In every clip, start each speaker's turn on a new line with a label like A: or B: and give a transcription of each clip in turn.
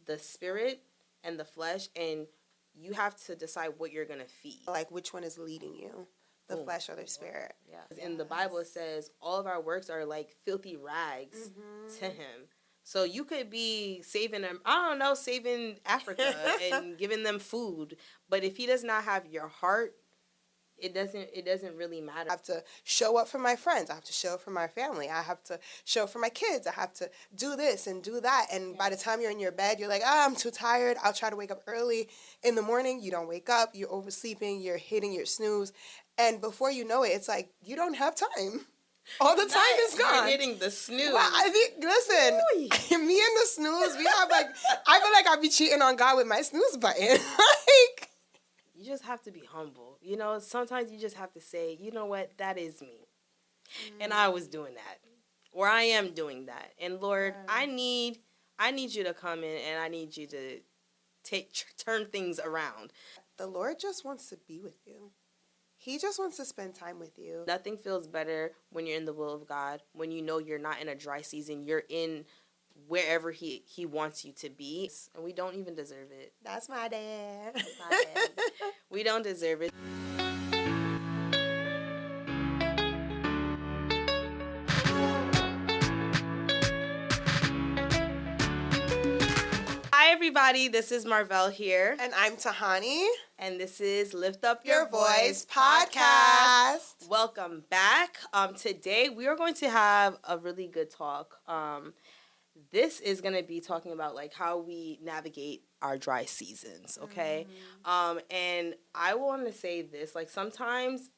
A: the spirit and the flesh, and you have to decide what you're going to feed.
B: Like, which one is leading you, the flesh or the spirit?
A: Yeah. In the Bible, it says all of our works are like filthy rags to him. So you could be saving them, saving Africa and giving them food. But if he does not have your heart, it doesn't really matter.
B: I have to show up for my friends. I have to show up for my family. I have to show up for my kids. I have to do this and do that. And by the time you're in your bed, you're like, I'm too tired. I'll try to wake up early in the morning. You don't wake up. You're oversleeping. You're hitting your snooze. And before you know it, it's like, you don't have time. All the time is gone.
A: You're hitting the snooze.
B: Well, listen, me and the snooze, we have like, I feel like I'd be cheating on God with my snooze button. Like,
A: you just have to be humble. You know, sometimes you just have to say, you know what, that is me. And I was doing that. Or I am doing that. And Lord, I need you to come in and I need you to turn things around.
B: The Lord just wants to be with you. He just wants to spend time with you.
A: Nothing feels better when you're in the will of God, when you know you're not in a dry season, you're in wherever he wants you to be. And we don't even deserve it.
B: That's my dad.
A: That's my dad. We don't deserve it. Hi, everybody. This is Marvell here.
B: And I'm Tahani.
A: And this is Lift Up
B: Your Voice Podcast.
A: Welcome back. Today, we are going to have a really good talk. This is going to be talking about like how we navigate our dry seasons, okay? And I want to say this, like sometimes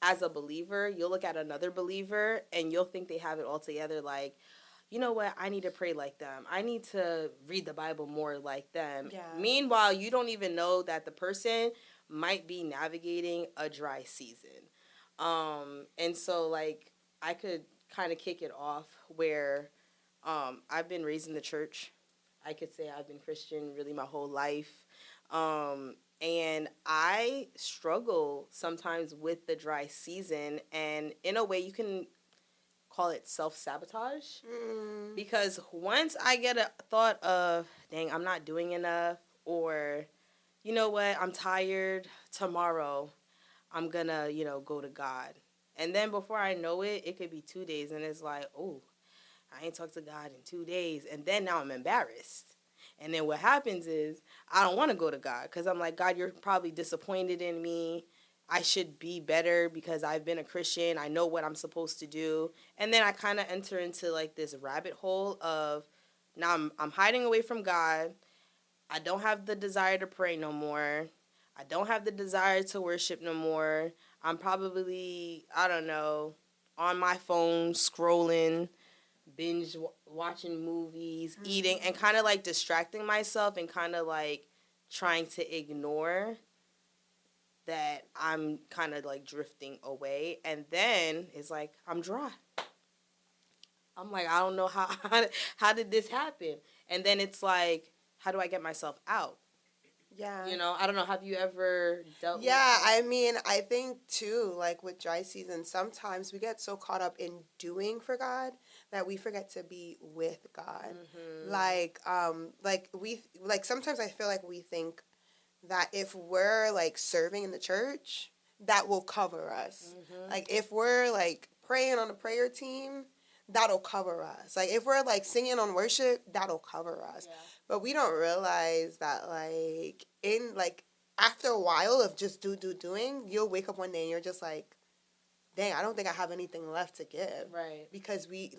A: as a believer, you'll look at another believer and you'll think they have it all together, like, you know what, I need to pray like them. I need to read the Bible more like them. Yeah. Meanwhile, you don't even know that the person might be navigating a dry season. And so, like, I could kind of kick it off where I've been raised in the church. I could say I've been Christian really my whole life. And I struggle sometimes with the dry season. And in a way, you can call it self-sabotage. Because once I get a thought of, dang, I'm not doing enough, or, you know what, I'm tired, tomorrow I'm gonna, go to God. And then before I know it, it could be 2 days, and it's like, oh, I ain't talked to God in 2 days, and then now I'm embarrassed. And then what happens is I don't want to go to God because I'm like, God, you're probably disappointed in me. I should be better because I've been a Christian. I know what I'm supposed to do. And then I kind of enter into like this rabbit hole of now I'm hiding away from God. I don't have the desire to pray no more. I don't have the desire to worship no more. I'm probably, I don't know, on my phone scrolling, binge watching movies, eating, and kind of like distracting myself and kind of like trying to ignore that I'm kind of like drifting away. And then it's like, I'm dry. I'm like, I don't know how did this happen? And then it's like, how do I get myself out?
B: Yeah.
A: I don't know. Have you ever dealt with
B: that? I mean, I think too, like with dry season, sometimes we get so caught up in doing for God that we forget to be with God. Like sometimes I feel like we think that if we're like serving in the church, that will cover us. Like if we're like praying on a prayer team, that'll cover us. Like if we're like singing on worship, that'll cover us. Yeah. But we don't realize that like in like after a while of just doing, you'll wake up one day and you're just like, dang, I don't think I have anything left to give. Right. Because we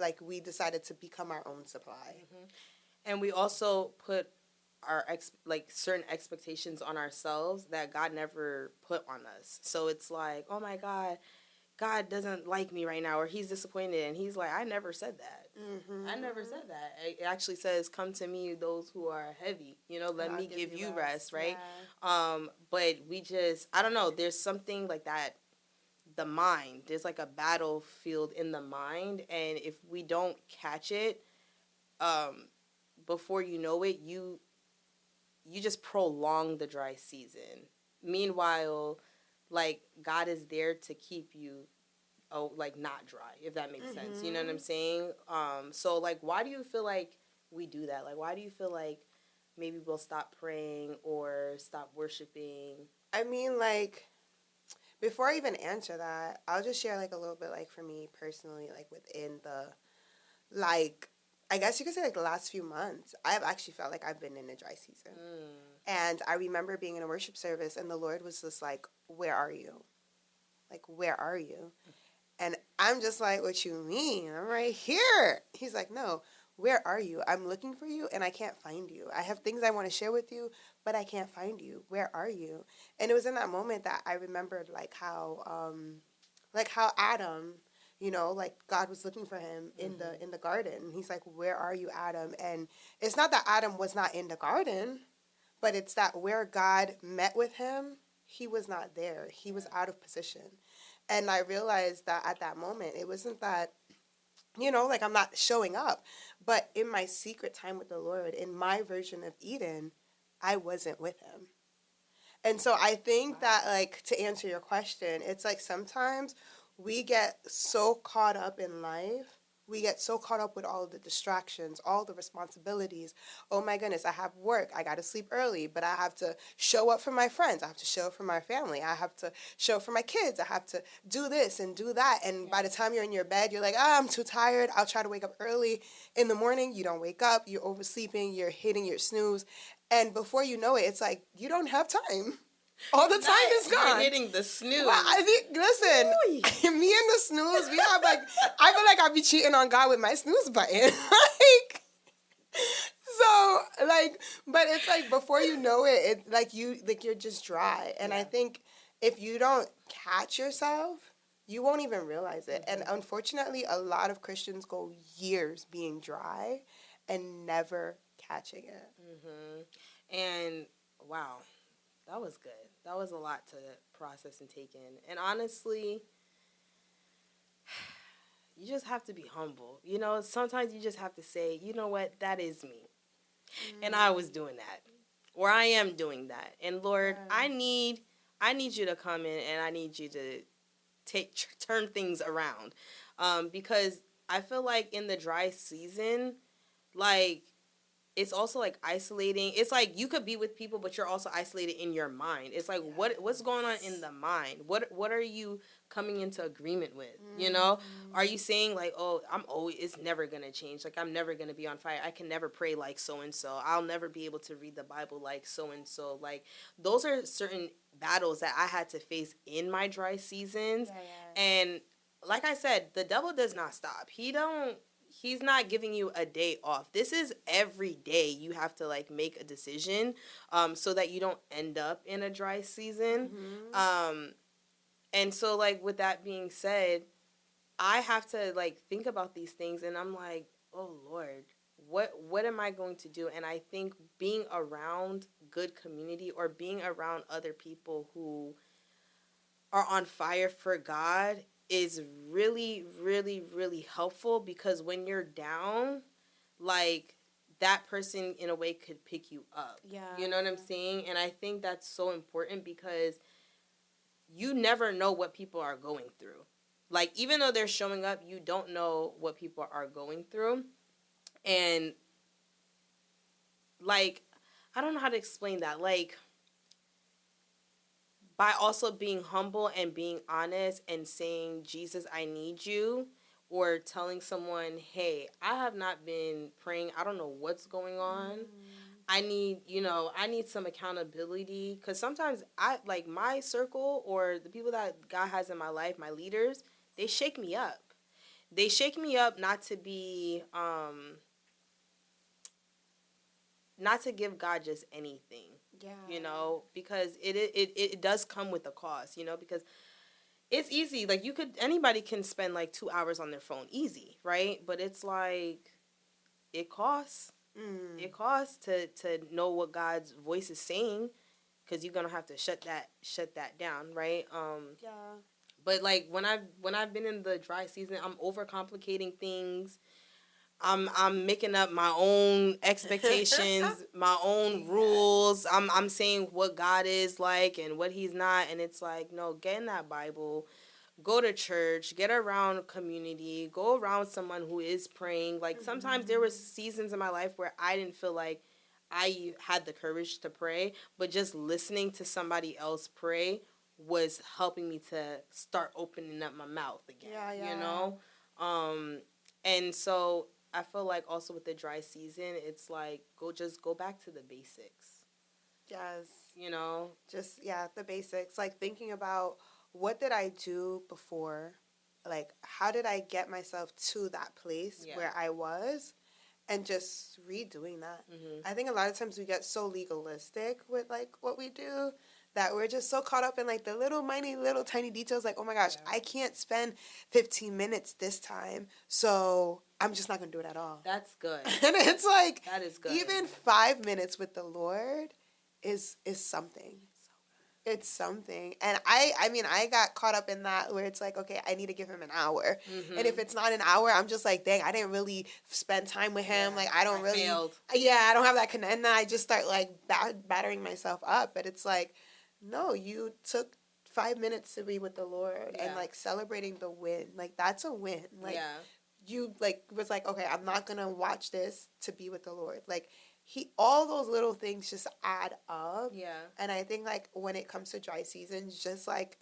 B: decided to become our own supply.
A: And we also put our certain expectations on ourselves that God never put on us. So it's like, oh my God doesn't like me right now, or he's disappointed, and he's like, I never said that. I never said that. It actually says, come to me, those who are heavy, let me give you rest, right? Yeah. But we just, I don't know, there's something like that, the mind, there's like a battlefield in the mind, and if we don't catch it, before you know it, you just prolong the dry season. Meanwhile, like, God is there to keep you, not dry, if that makes sense. You know what I'm saying? So, like, why do you feel like we do that? Like, why do you feel like maybe we'll stop praying or stop worshiping?
B: I mean, like, before I even answer that, I'll just share like a little bit, like, for me personally, like within the, like, I guess you could say like the last few months, I've actually felt like I've been in a dry season. And I remember being in a worship service and the Lord was just like, "Where are you? Like, where are you?" And I'm just like, "What you mean? I'm right here." He's like, "No, where are you? I'm looking for you and I can't find you. I have things I want to share with you, but I can't find you. Where are you?" And it was in that moment that I remembered like how Adam, like God was looking for him in the garden. He's like, "Where are you, Adam?" And it's not that Adam was not in the garden, but it's that where God met with him, he was not there. He was out of position. And I realized that at that moment, it wasn't that, like I'm not showing up, but in my secret time with the Lord, in my version of Eden, I wasn't with him. And so I think that, like, to answer your question, it's like sometimes we get so caught up in life. We get so caught up with all of the distractions, all the responsibilities. Oh my goodness, I have work. I got to sleep early, but I have to show up for my friends. I have to show up for my family. I have to show up for my kids. I have to do this and do that. And by the time you're in your bed, you're like, I'm too tired. I'll try to wake up early in the morning. You don't wake up. You're oversleeping. You're hitting your snooze. And before you know it, it's like you don't have time. All the time is gone.
A: You're hitting the snooze.
B: Well, I think, listen, me and the snooze, we have like, I feel like I'd be cheating on God with my snooze button. Like, so, like, but it's like before you know it, you're just dry. And I think if you don't catch yourself, you won't even realize it. And unfortunately, a lot of Christians go years being dry and never catching it.
A: And wow, that was good. That was a lot to process and take in. And honestly, you just have to be humble. Sometimes you just have to say, you know what, that is me. And I was doing that. Or I am doing that. And Lord, I need you to come in and I need you to turn things around. Because I feel like in the dry season, like, it's also like isolating. It's like you could be with people, but you're also isolated in your mind. It's like what's going on in the mind? What are you coming into agreement with? Are you saying like, oh, it's never gonna change. Like I'm never gonna be on fire. I can never pray like so and so. I'll never be able to read the Bible like so and so. Like those are certain battles that I had to face in my dry seasons. And like I said, the devil does not stop. He's not giving you a day off. This is every day you have to like make a decision so that you don't end up in a dry season. And so like with that being said, I have to like think about these things and I'm like, oh Lord, what am I going to do? And I think being around good community or being around other people who are on fire for God is really, really, really helpful because when you're down, like that person in a way could pick you up. You know what I'm saying? And I think that's so important because you never know what people are going through. Like even though they're showing up, you don't know what people are going through. And like, I don't know how to explain that. Like, by also being humble and being honest and saying, Jesus, I need you, or telling someone, hey, I have not been praying. I don't know what's going on. I need some accountability. Because sometimes like my circle or the people that God has in my life, my leaders, they shake me up. They shake me up not to be, not to give God just anything. Because it does come with a cost, because it's easy. Like anybody can spend like 2 hours on their phone easy, right? But it's like, it costs. It costs to know what God's voice is saying because you're going to have to shut that down, right? But like when I've been in the dry season, I'm overcomplicating things. I'm making up my own expectations, my own rules. I'm saying what God is like and what he's not, and it's like, no, get in that Bible, go to church, get around community, go around someone who is praying. Like sometimes there were seasons in my life where I didn't feel like I had the courage to pray, but just listening to somebody else pray was helping me to start opening up my mouth again.
B: Yeah, yeah.
A: You know? And so I feel like also with the dry season, it's like go back to the basics.
B: Yes.
A: You know?
B: Just, yeah, the basics. Like thinking about what did I do before? Like, how did I get myself to that place where I was? And just redoing that. I think a lot of times we get so legalistic with like what we do that we're just so caught up in like the little tiny details. Like, oh my gosh, I can't spend 15 minutes this time, so I'm just not gonna do it at all.
A: That's good.
B: And it's like,
A: that is good.
B: Even 5 minutes with the Lord is something. It's something. And I mean, I got caught up in that where it's like, okay, I need to give him an hour. And if it's not an hour, I'm just like, dang, I didn't really spend time with him. Like, I don't really. Failed. Yeah, I don't have that connection. And then I just start like battering myself up. But it's like, no, you took 5 minutes to be with the Lord and like celebrating the win. Like, that's a win. Like, you like was like, okay, I'm not going to watch this to be with the Lord. Like, all those little things just add up. Yeah. And I think like when it comes to dry seasons, just like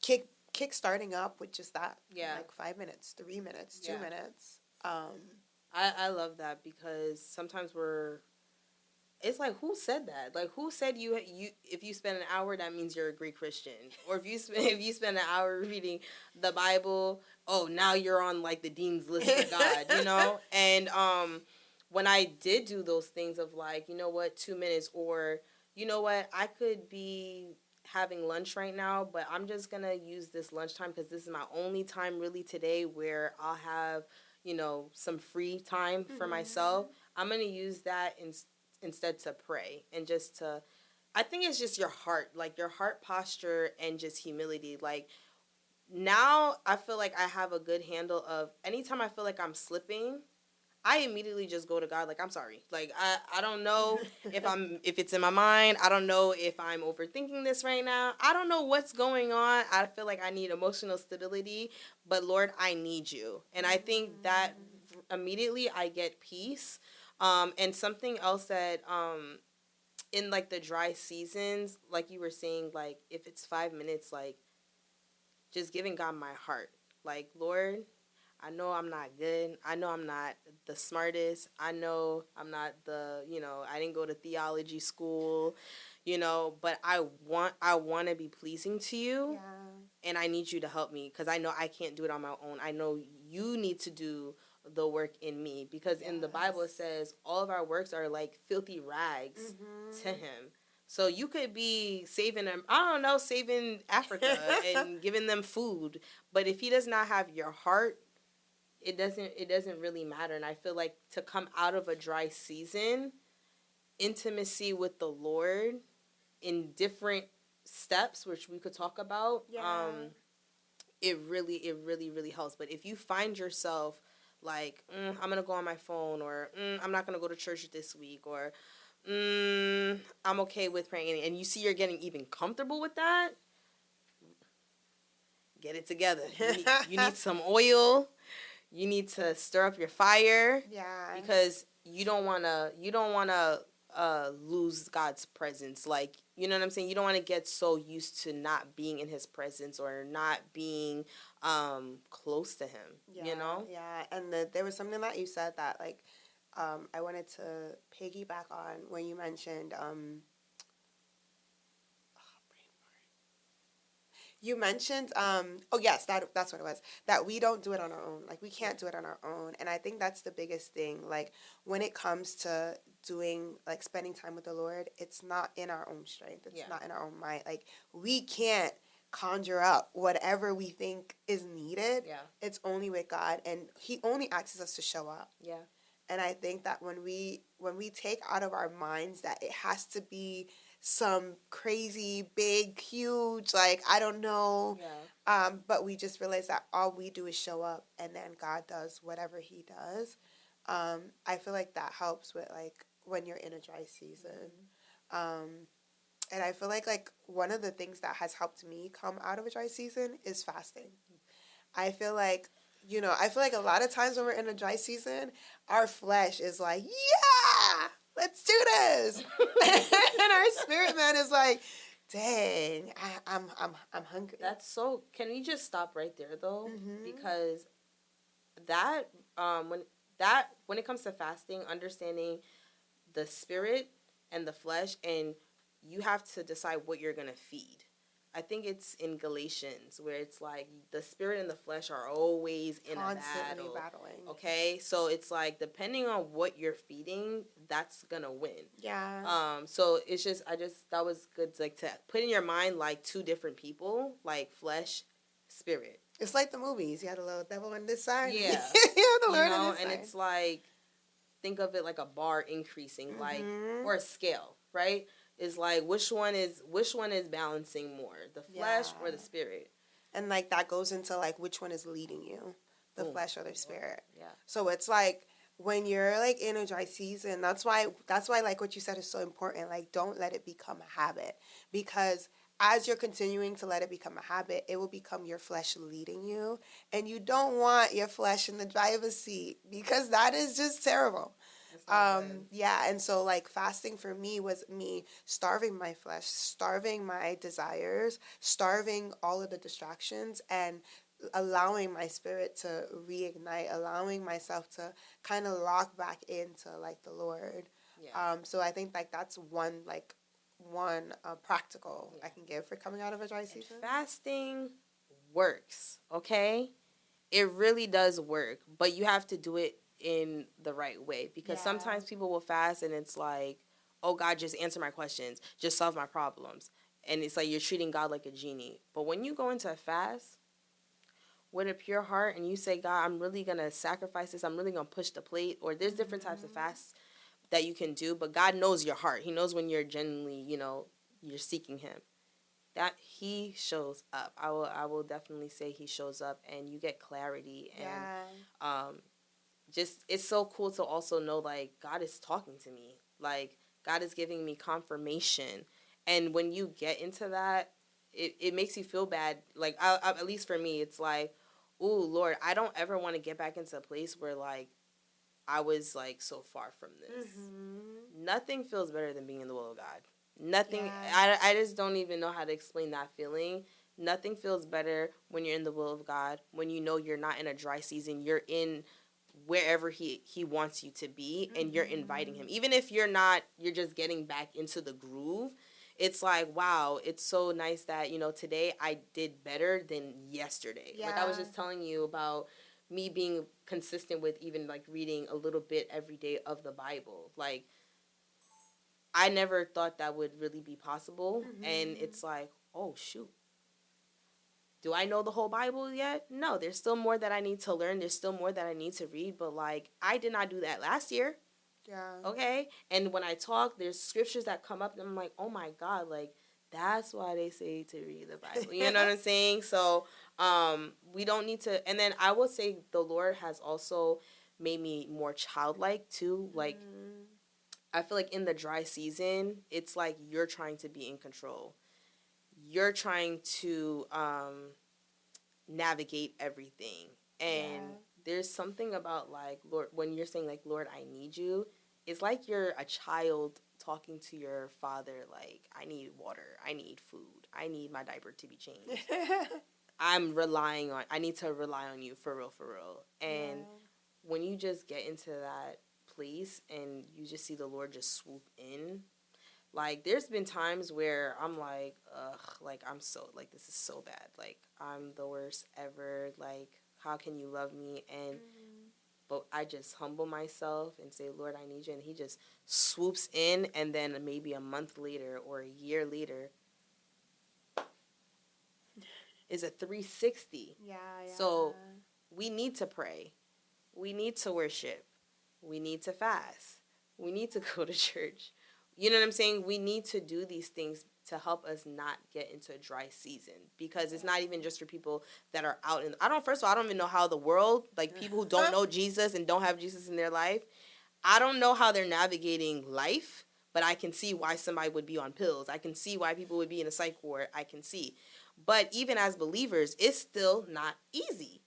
B: kick starting up with just that. Yeah. Like 5 minutes, 3 minutes, 2 minutes.
A: I love that because sometimes it's like, who said that? Like, who said you if you spend an hour, that means you're a great Christian? Or if you spend an hour reading the Bible, oh, now you're on like the dean's list for God, you know? And when I did do those things of like, you know what, 2 minutes, or you know what, I could be having lunch right now, but I'm just going to use this lunchtime because this is my only time really today where I'll have, you know, some free time for myself. I'm going to use that instead to pray and just to, I think it's just your heart, like your heart posture and just humility. Like now I feel like I have a good handle of anytime I feel like I'm slipping, I immediately just go to God like, I'm sorry. Like I don't know if it's in my mind. I don't know if I'm overthinking this right now. I don't know what's going on. I feel like I need emotional stability, but Lord, I need you. And I think that immediately I get peace. And something else that in like the dry seasons, like you were saying, like if it's 5 minutes, like just giving God my heart. Like, Lord, I know I'm not good. I know I'm not the smartest. I know I'm not I didn't go to theology school, but I want to be pleasing to you. Yeah. And I need you to help me because I know I can't do it on my own. I know you need to do the work in me because in the Bible it says all of our works are like filthy rags to him. So you could be saving them, saving Africa and giving them food, but if he does not have your heart, it doesn't really matter. And I feel like to come out of a dry season, intimacy with the Lord in different steps, which we could talk about, it really helps. But if you find yourself like, I'm gonna go on my phone, or I'm not gonna go to church this week, or I'm okay with praying, and you see you're getting even comfortable with that, get it together. You need some oil. You need to stir up your fire. Yeah. Because you don't wanna lose God's presence. Like, you know what I'm saying? You don't want to get so used to not being in his presence or not being close to him.
B: Yeah,
A: you know?
B: Yeah. And there was something that you said that like I wanted to piggyback on when you mentioned you mentioned, oh yes, that's what it was, that we don't do it on our own. Like, we can't do it on our own. And I think that's the biggest thing. Like, when it comes to doing, like, spending time with the Lord, it's not in our own strength. It's not in our own might. Like, we can't conjure up whatever we think is needed. Yeah. It's only with God. And he only asks us to show up. Yeah. And I think that when we take out of our minds that it has to be some crazy, big, huge, like, I don't know. Yeah. But we just realize that all we do is show up and then God does whatever he does. I feel like that helps with, like, when you're in a dry season. And I feel like one of the things that has helped me come out of a dry season is fasting. I feel like a lot of times when we're in a dry season, our flesh is like, yeah, let's do this. And our spirit man is like, dang, I'm hungry.
A: That's so. Can we just stop right there though?
B: Mm-hmm.
A: Because that when it comes to fasting, understanding the spirit and the flesh, and you have to decide what you're gonna feed. I think it's in Galatians where it's like the spirit and the flesh are always in
B: Constantly
A: a battle.
B: battling.
A: Okay, so it's like depending on what you're feeding, that's gonna win.
B: Yeah.
A: So it's just that was good to, like, to put in your mind like two different people, like flesh, spirit.
B: It's like the movies. You had a little devil on this side.
A: Yeah.
B: You have the Lord on this
A: and
B: side.
A: it's like, think of it like a bar increasing, like,
B: Mm-hmm.
A: or a scale, right? Is like which one is balancing more, the flesh or the spirit?
B: And like that goes into like which one is leading you, the
A: Boom.
B: flesh or the spirit.
A: Yeah.
B: So it's like when you're like in a dry season, that's why like what you said is so important. Like don't let it become a habit, because as you're continuing to let it become a habit, it will become your flesh leading you, and you don't want your flesh in the driver's seat, because that is just terrible. Yeah, and so like fasting for me was me starving my flesh, starving my desires, starving all of the distractions, and allowing my spirit to reignite, allowing myself to kind of lock back into like the Lord.
A: Yeah.
B: So I think like that's one practical I can give for coming out of a dry season.
A: Fasting works, okay? It really does work, but you have to do it in the right way, because sometimes people will fast and it's like, oh, God, just answer my questions, just solve my problems. And it's like you're treating God like a genie. But when you go into a fast with a pure heart and you say, God, I'm really going to sacrifice this, I'm really going to push the plate, or there's different types of fasts that you can do, but God knows your heart. He knows when you're genuinely, you're seeking him. That he shows up. I will definitely say he shows up, and you get clarity, and just it's so cool to also know like God is talking to me, like God is giving me confirmation. And when you get into that, it makes you feel bad. Like at least for me, it's like, ooh, Lord, I don't ever want to get back into a place where like I was like so far from this. Nothing feels better than being in the will of God. Nothing. I just don't even know how to explain that feeling. Nothing feels better when you're in the will of God, when you know you're not in a dry season, you're in wherever he wants you to be, and you're inviting him. Even if you're not, you're just getting back into the groove. It's like, wow, it's so nice that, today I did better than yesterday. Like I was just telling you about me being consistent with even like reading a little bit every day of the Bible. Like I never thought that would really be possible. And it's like, oh shoot, do I know the whole Bible yet? No, there's still more that I need to learn. There's still more that I need to read. But, like, I did not do that last year.
B: Yeah.
A: Okay? And when I talk, there's scriptures that come up, and I'm like, oh, my God. Like, that's why they say to read the Bible. You know what I'm saying? So, we don't need to. And then I will say the Lord has also made me more childlike, too. Like, I feel like in the dry season, it's like you're trying to be in control. You're trying to navigate everything. And there's something about like, Lord, when you're saying like, Lord, I need you, it's like you're a child talking to your father, like, I need water, I need food, I need my diaper to be changed. I need to rely on you for real. And when you just get into that place and you just see the Lord just swoop in, like, there's been times where I'm like, ugh, like, I'm so, like, this is so bad. Like, I'm the worst ever. Like, how can you love me? And, but I just humble myself and say, Lord, I need you. And he just swoops in. And then maybe a month later or a year later is a 360.
B: Yeah.
A: So we need to pray. We need to worship. We need to fast. We need to go to church. You know what I'm saying? We need to do these things to help us not get into a dry season, because it's not even just for people that are out in. First of all, I don't even know how the world, like people who don't know Jesus and don't have Jesus in their life, I don't know how they're navigating life, but I can see why somebody would be on pills. I can see why people would be in a psych ward. I can see. But even as believers, it's still not easy.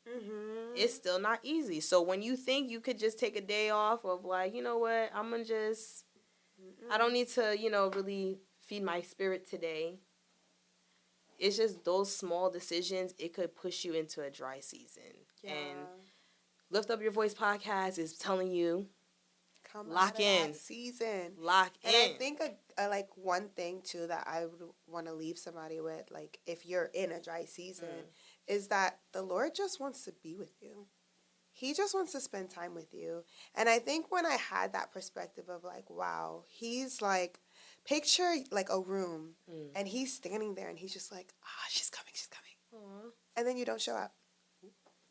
A: It's still not easy. So when you think you could just take a day off of like, you know what, I'm going to just I don't need to, really feed my spirit today. It's just those small decisions, it could push you into a dry season. Yeah. And Lift Up Your Voice podcast is telling you,
B: come
A: lock in.
B: That season.
A: Lock in.
B: And I think like one thing too that I would want to leave somebody with, like if you're in a dry season, is that the Lord just wants to be with you. He just wants to spend time with you. And I think when I had that perspective of like, wow, he's like, picture like a room and he's standing there and he's just like, she's coming. Aww. And then you don't show up.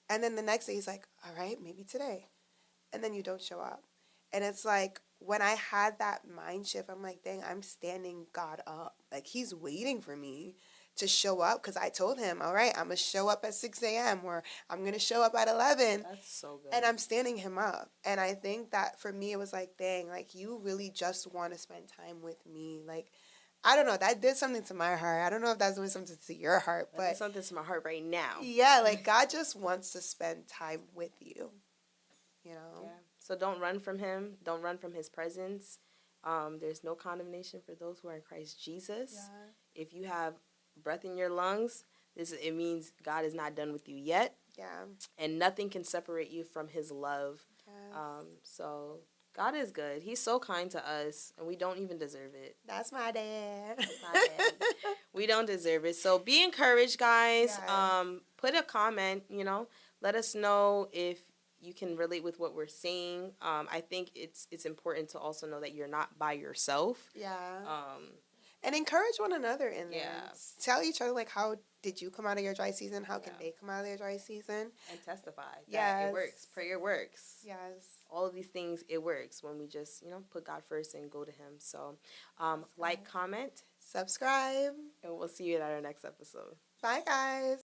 B: And then the next day he's like, all right, maybe today. And then you don't show up. And it's like, when I had that mind shift, I'm like, dang, I'm standing God up. Like, he's waiting for me to show up because I told him, all right, I'm going to show up at 6 a.m. or I'm going to show up at 11.
A: That's so good.
B: And I'm standing him up. And I think that for me, it was like, dang, like, you really just want to spend time with me. Like, I don't know. That did something to my heart. I don't know if that's doing something to your heart. But
A: did something to my heart right now.
B: Yeah, like, God just wants to spend time with you. You know?
A: Yeah. So don't run from him. Don't run from his presence. There's no condemnation for those who are in Christ Jesus. Yeah. If you have breath in your lungs, it means God is not done with you yet. Yeah. And nothing can separate you from his love. Yes. So God is good. He's so kind to us, and we don't even deserve it.
B: That's my dad.
A: My dad. We don't deserve it. So be encouraged, guys. Yes. Put a comment, Let us know if you can relate with what we're saying. I think it's important to also know that you're not by yourself. Yeah.
B: And encourage one another in there. Yeah. Tell each other, like, how did you come out of your dry season? How can they come out of their dry season?
A: And testify that it works. Prayer works.
B: Yes.
A: All of these things, it works when we just, put God first and go to him. So, like, comment,
B: subscribe.
A: And we'll see you at our next episode.
B: Bye, guys.